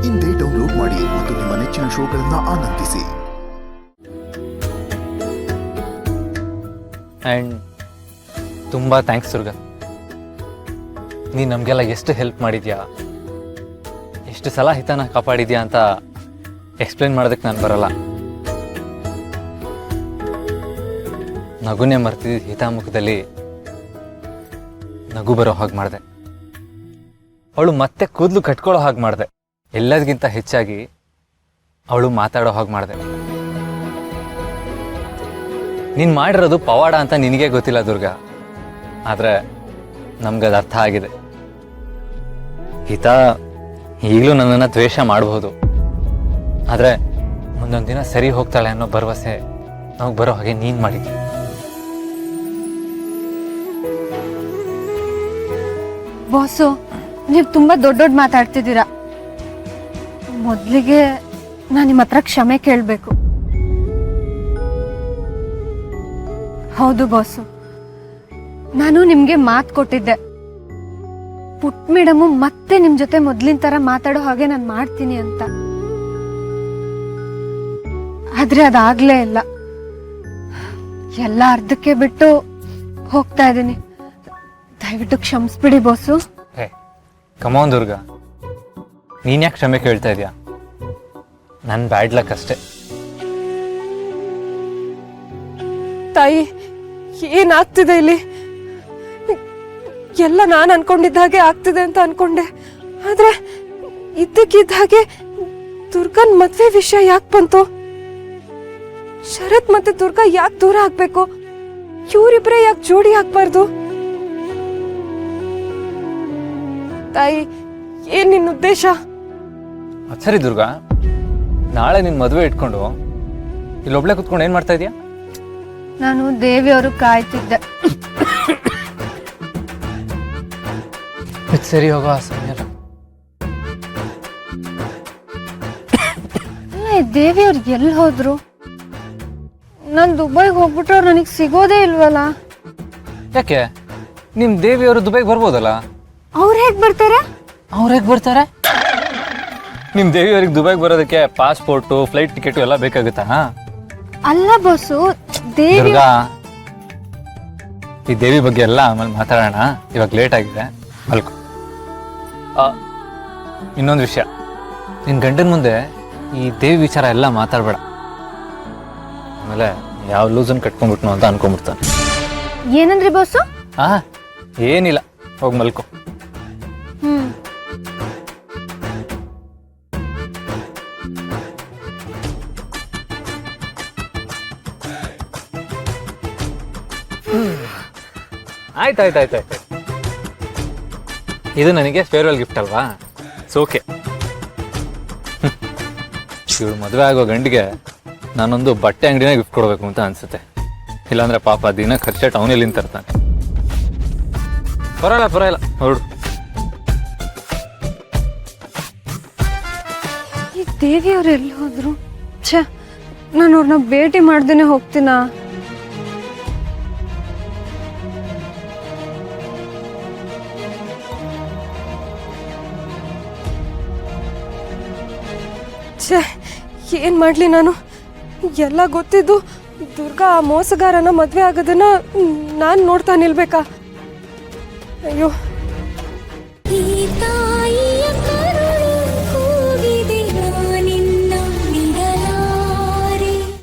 ಇಂದೇ ಡೌನ್ಲೋಡ್ ಮಾಡಿ ಮತ್ತು ನಿಮ್ಮ ನೆಚ್ಚಿನ ಶೋಗಳನ್ನು ಆನಂದಿಸಿ. ಆ್ಯಂಡ್ ತುಂಬ ಥ್ಯಾಂಕ್ಸ್ ದುರ್ಗಾ. ನೀನು ನಮಗೆಲ್ಲ ಎಷ್ಟು ಹೆಲ್ಪ್ ಮಾಡಿದ್ಯಾ, ಎಷ್ಟು ಸಲ ಹಿತನ ಕಾಪಾಡಿದ್ಯಾ ಅಂತ ಎಕ್ಸ್ಪ್ಲೇನ್ ಮಾಡೋದಕ್ಕೆ ನಾನು ಬರಲ್ಲ. ನಗುನೇ ಮರ್ತಿದ್ದ ಹಿತ ಮುಖದಲ್ಲಿ ನಗು ಬರೋ ಹಾಗೆ ಮಾಡಿದೆ. ಅವಳು ಮತ್ತೆ ಕೂದಲು ಕಟ್ಕೊಳ್ಳೋ ಹಾಗೆ ಮಾಡಿದೆ. ಎಲ್ಲದಕ್ಕಿಂತ ಹೆಚ್ಚಾಗಿ ಅವಳು ಮಾತಾಡೋ ಹಾಗೆ ಮಾಡಿದೆ. ನೀನು ಮಾಡಿರೋದು ಪವಾಡ ಅಂತ ನಿನಗೆ ಗೊತ್ತಿಲ್ಲ ದುರ್ಗಾ, ಆದರೆ ನಮ್ಗದು ಅರ್ಥ ಆಗಿದೆ. ಹಿತ ಈಗಲೂ ನನ್ನನ್ನು ದ್ವೇಷ ಮಾಡಬಹುದು, ಆದರೆ ಮುಂದೊಂದು ದಿನ ಸರಿ ಹೋಗ್ತಾಳೆ ಅನ್ನೋ ಭರವಸೆ ನಮಗೆ ಬರೋ ಹಾಗೆ ನೀನು ಮಾಡಿದ್ದೆ. ಬಾಸು, ನೀವು ತುಂಬ ದೊಡ್ಡ ದೊಡ್ಡ ಮಾತಾಡ್ತಿದ್ದೀರಾ. ಮೊದಲಿಗೆ ನಾನು ನಿಮ್ಮ ಹತ್ರ ಕ್ಷಮೆ ಕೇಳಬೇಕು. ಹೌದು ಬಾಸು, ನಾನು ನಿಮಗೆ ಮಾತು ಕೊಟ್ಟಿದ್ದೆ, ಪುಟ್ ಮೇಡಮು ಮತ್ತೆ ನಿಮ್ಮ ಜೊತೆ ಮೊದಲಿನ ಥರ ಮಾತಾಡೋ ಹಾಗೆ ನಾನು ಮಾಡ್ತೀನಿ ಅಂತ. ಆದರೆ ಅದಾಗಲೇ ಇಲ್ಲ. ಎಲ್ಲ ಅರ್ಧಕ್ಕೆ ಬಿಟ್ಟು ಹೋಗ್ತಾ ಇದ್ದೀನಿ. ದಯವಿಟ್ಟು ಕ್ಷಮಿಸ್ಬಿಡಿ ಬಾಸು. ಹೇ ಕಮಾನ್ ದುರ್ಗಾ, ನೀನು ಯಾಕೆ ಕ್ಷಮೆ ಕೇಳ್ತಾ ಇದೆಯಾ? ನನ್ನ ಬ್ಯಾಡ್ ಲಕ್ ಅಷ್ಟೇ. ತಾಯಿ, ಏನಾಗ್ತಿದೆ ಇಲ್ಲಿ? ಎಲ್ಲ ನಾನು ಅನ್ಕೊಂಡಿದ್ದ ಹಾಗೆ ಆಗ್ತಿದೆ ಅಂತ ಅನ್ಕೊಂಡೆ, ಆದ್ರೆ ಇದ್ದಕ್ಕಿದ್ದ ಹಾಗೆ ದುರ್ಗನ್ ಮದ್ವೆ ವಿಷಯ ಯಾಕೆ ಬಂತು? ಶರತ್ ಮತ್ತೆ ದುರ್ಗಾ ಯಾಕೆ ದೂರ ಆಗ್ಬೇಕು? ಇವರಿಬ್ರೆ ಯಾಕೆ ಜೋಡಿ ಆಗ್ಬಾರ್ದು? ತಾಯಿ, ಏನ್ ನಿನ್ನ ಉದ್ದೇಶ? ಸರಿ ದುರ್ಗಾ, ನಾಳೆ ನಿನ್ನ ಮದುವೆ ಇಟ್ಕೊಂಡು ಇಲ್ಲೊಬ್ಳೆ ಕುತ್ಕೊಂಡು ಏನು ಮಾಡ್ತಾ ಇದೀಯಾ? ನಾನು ದೇವಿಯವರು ಕಾಯ್ತಿದ್ದೆ. ಸರಿ ಹೋಗೋ ಆ ಸಮಯ. ದೇವಿಯವ್ರು ಎಲ್ಲಿ ಹೋದ್ರು? ನಾನು ದುಬೈಗೆ ಹೋಗ್ಬಿಟ್ರೆ ಅವ್ರು ನನಗೆ ಸಿಗೋದೇ ಇಲ್ವಲ್ಲ. ಯಾಕೆ? ನಿಮ್ಮ ದೇವಿಯವರು ದುಬೈಗೆ ಬರ್ಬೋದಲ್ಲ? ಅವ್ರು ಹೇಗೆ ಬರ್ತಾರೆ? ಅವ್ರು ಹೇಗೆ ಬರ್ತಾರೆ? ನಿಮ್ಮ ದೇವಿಯವ್ರಿಗೆ ದುಬೈಗೆ ಬರೋದಕ್ಕೆ ಪಾಸ್ಪೋರ್ಟು, ಫ್ಲೈಟ್ ಟಿಕೆಟು ಎಲ್ಲ ಬೇಕಾಗುತ್ತಾ? ಅಲ್ಲ ಬಸ್ಸು, ದೇವಿ ದುರ್ಗಾ, ಈ ದೇವಿ ಬಗ್ಗೆ ಎಲ್ಲ ಆಮೇಲೆ ಮಾತಾಡೋಣ. ಇವಾಗ ಲೇಟ್ ಆಗಿದೆ, ಮಲ್ಕೊ. ಇನ್ನೊಂದು ವಿಷಯ, ನಿನ್ನ ಗಂಡನ ಮುಂದೆ ಈ ದೇವಿ ವಿಚಾರ ಎಲ್ಲ ಮಾತಾಡಬೇಡ. ಆಮೇಲೆ ಯಾವ ಲೂಸನ್ ಕಟ್ಕೊಂಡ್ಬಿಟ್ನು ಅಂತ ಅನ್ಕೊಂಡ್ಬಿಡ್ತಾನೆ. ಏನಂದ್ರಿ ಬಸ್ಸು? ಏನಿಲ್ಲ, ಹೋಗಿ ಮಲ್ಕೊ. ಆಯ್ತಾಯ್ತಾಯ್ತಾಯ್ತು. ಇದು ನನಗೆ ಫೇರ್ವೆಲ್ ಗಿಫ್ಟ್ ಅಲ್ವಾ? ಓಕೆ. ಇವಳು ಮದುವೆ ಆಗೋ ಗಂಡಿಗೆ ನಾನೊಂದು ಬಟ್ಟೆ ಅಂಗಡಿನ ಗಿಫ್ಟ್ ಕೊಡಬೇಕು ಅಂತ ಅನ್ಸುತ್ತೆ. ಇಲ್ಲಾಂದ್ರೆ ಪಾಪ ದಿನ ಖರ್ಚು ಅವನಲ್ಲಿ ತರ್ತಾನೆ. ಪರವಾಗಿಲ್ಲ ಹೊರಡು. ಈ ದೇವಿಯವ್ರು ಎಲ್ಲಿ ಹೋದ್ರು? ಛೇ, ನಾನು ಅವ್ರನ್ನ ಭೇಟಿ ಮಾಡ್ದೇನೆ ಹೋಗ್ತೀನಾ? ಛೇ, ಏನ್ ಮಾಡ್ಲಿ ನಾನು? ಎಲ್ಲ ಗೊತ್ತಿದ್ದು ದುರ್ಗಾ ಆ ಮೋಸಗಾರನ ಮದ್ವೆ ಆಗೋದನ್ನ ನಾನು ನೋಡ್ತಾ ನಿಲ್ಬೇಕಾ? ಅಯ್ಯೋ.